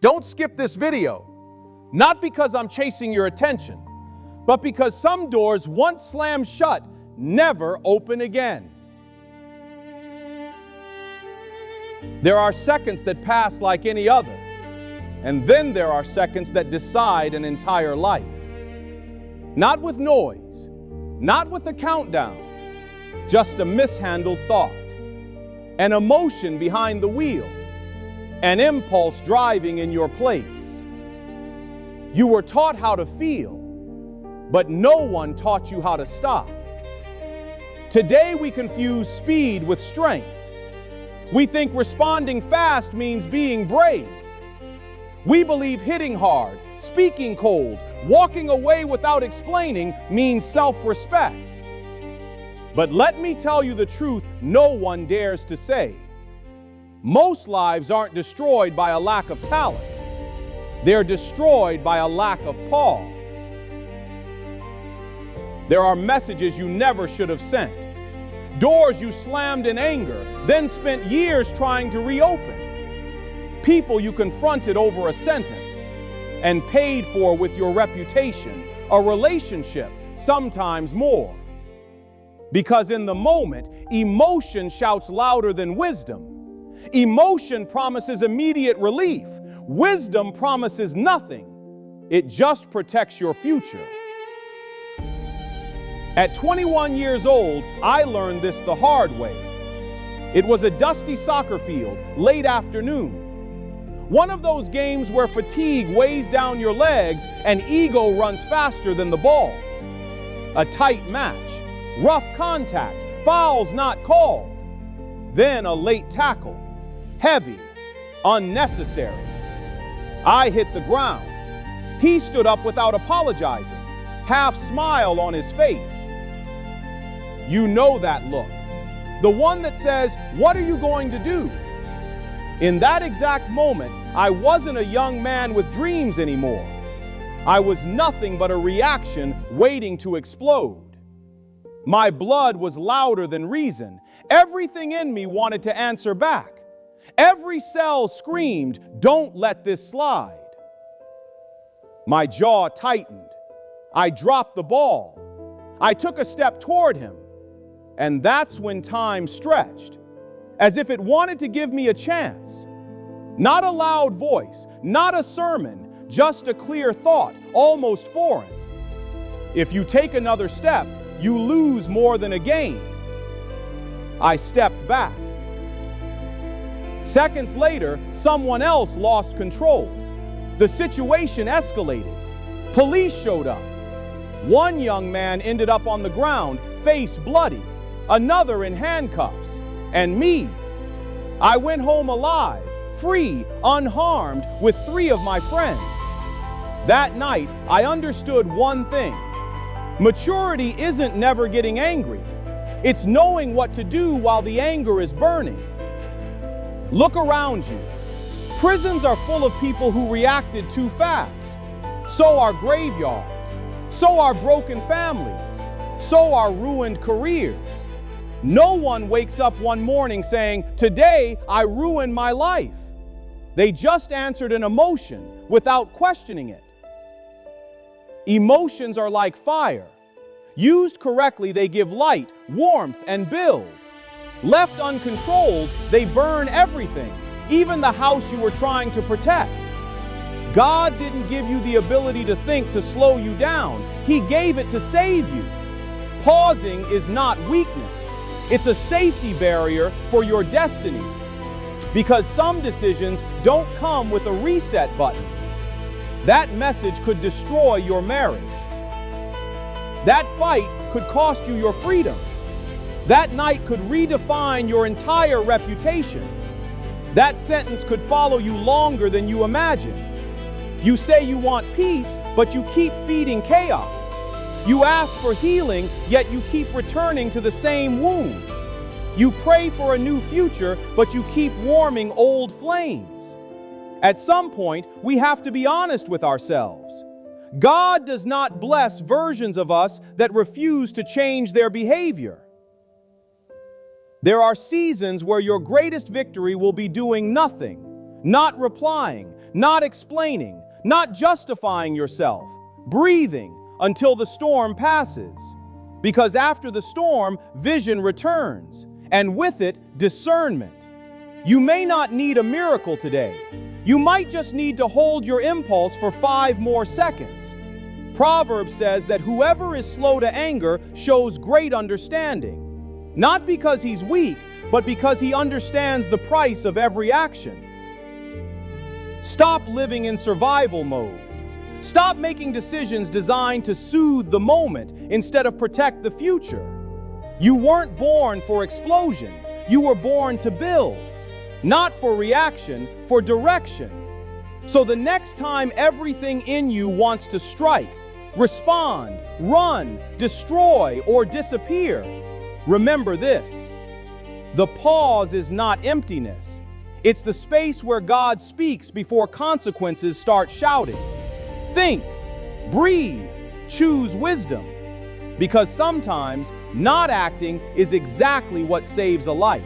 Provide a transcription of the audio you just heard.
Don't skip this video, not because I'm chasing your attention, but because some doors once slammed shut never open again. There are seconds that pass like any other, and then there are seconds that decide an entire life. Not with noise, not with a countdown, just a mishandled thought, an emotion behind the wheel, an impulse driving in your place. You were taught how to feel, but no one taught you how to stop. Today we confuse speed with strength. We think responding fast means being brave. We believe hitting hard, speaking cold, walking away without explaining means self-respect. But let me tell you the truth no one dares to say. Most lives aren't destroyed by a lack of talent. They're destroyed by a lack of pause. There are messages you never should have sent. Doors you slammed in anger, then spent years trying to reopen. People you confronted over a sentence and paid for with your reputation, a relationship, sometimes more. Because in the moment, emotion shouts louder than wisdom. Emotion promises immediate relief. Wisdom promises nothing. It just protects your future. At 21 years old, I learned this the hard way. It was a dusty soccer field, late afternoon. One of those games where fatigue weighs down your legs and ego runs faster than the ball. A tight match, rough contact, fouls not called. Then a late tackle, heavy, unnecessary. I hit the ground. He stood up without apologizing, half smile on his face. You know that look. The one that says, "What are you going to do?" In that exact moment, I wasn't a young man with dreams anymore. I was nothing but a reaction waiting to explode. My blood was louder than reason. Everything in me wanted to answer back. Every cell screamed, "Don't let this slide." My jaw tightened. I dropped the ball. I took a step toward him. And that's when time stretched, as if it wanted to give me a chance. Not a loud voice, not a sermon, just a clear thought, almost foreign. If you take another step, you lose more than a gain. I stepped back. Seconds later, someone else lost control. The situation escalated. Police showed up. One young man ended up on the ground, face bloody. Another in handcuffs, and me. I went home alive, free, unharmed, with 3 of my friends. That night, I understood one thing. Maturity isn't never getting angry. It's knowing what to do while the anger is burning. Look around you. Prisons are full of people who reacted too fast. So are graveyards. So are broken families. So are ruined careers. No one wakes up one morning saying, "Today I ruined my life." They just answered an emotion without questioning it. Emotions are like fire. Used correctly, they give light, warmth, and build. Left uncontrolled, they burn everything, even the house you were trying to protect. God didn't give you the ability to think to slow you down. He gave it to save you. Pausing is not weakness. It's a safety barrier for your destiny. Because some decisions don't come with a reset button. That message could destroy your marriage. That fight could cost you your freedom. That night could redefine your entire reputation. That sentence could follow you longer than you imagine. You say you want peace, but you keep feeding chaos. You ask for healing, yet you keep returning to the same wound. You pray for a new future, but you keep warming old flames. At some point, we have to be honest with ourselves. God does not bless versions of us that refuse to change their behavior. There are seasons where your greatest victory will be doing nothing, not replying, not explaining, not justifying yourself, breathing until the storm passes. Because after the storm, vision returns, and with it, discernment. You may not need a miracle today. You might just need to hold your impulse for 5 more seconds. Proverbs says that whoever is slow to anger shows great understanding. Not because he's weak, but because he understands the price of every action. Stop living in survival mode. Stop making decisions designed to soothe the moment instead of protect the future. You weren't born for explosion. You were born to build. Not for reaction, for direction. So the next time everything in you wants to strike, respond, run, destroy, or disappear, remember this: the pause is not emptiness. It's the space where God speaks before consequences start shouting. Think, breathe, choose wisdom. Because sometimes not acting is exactly what saves a life.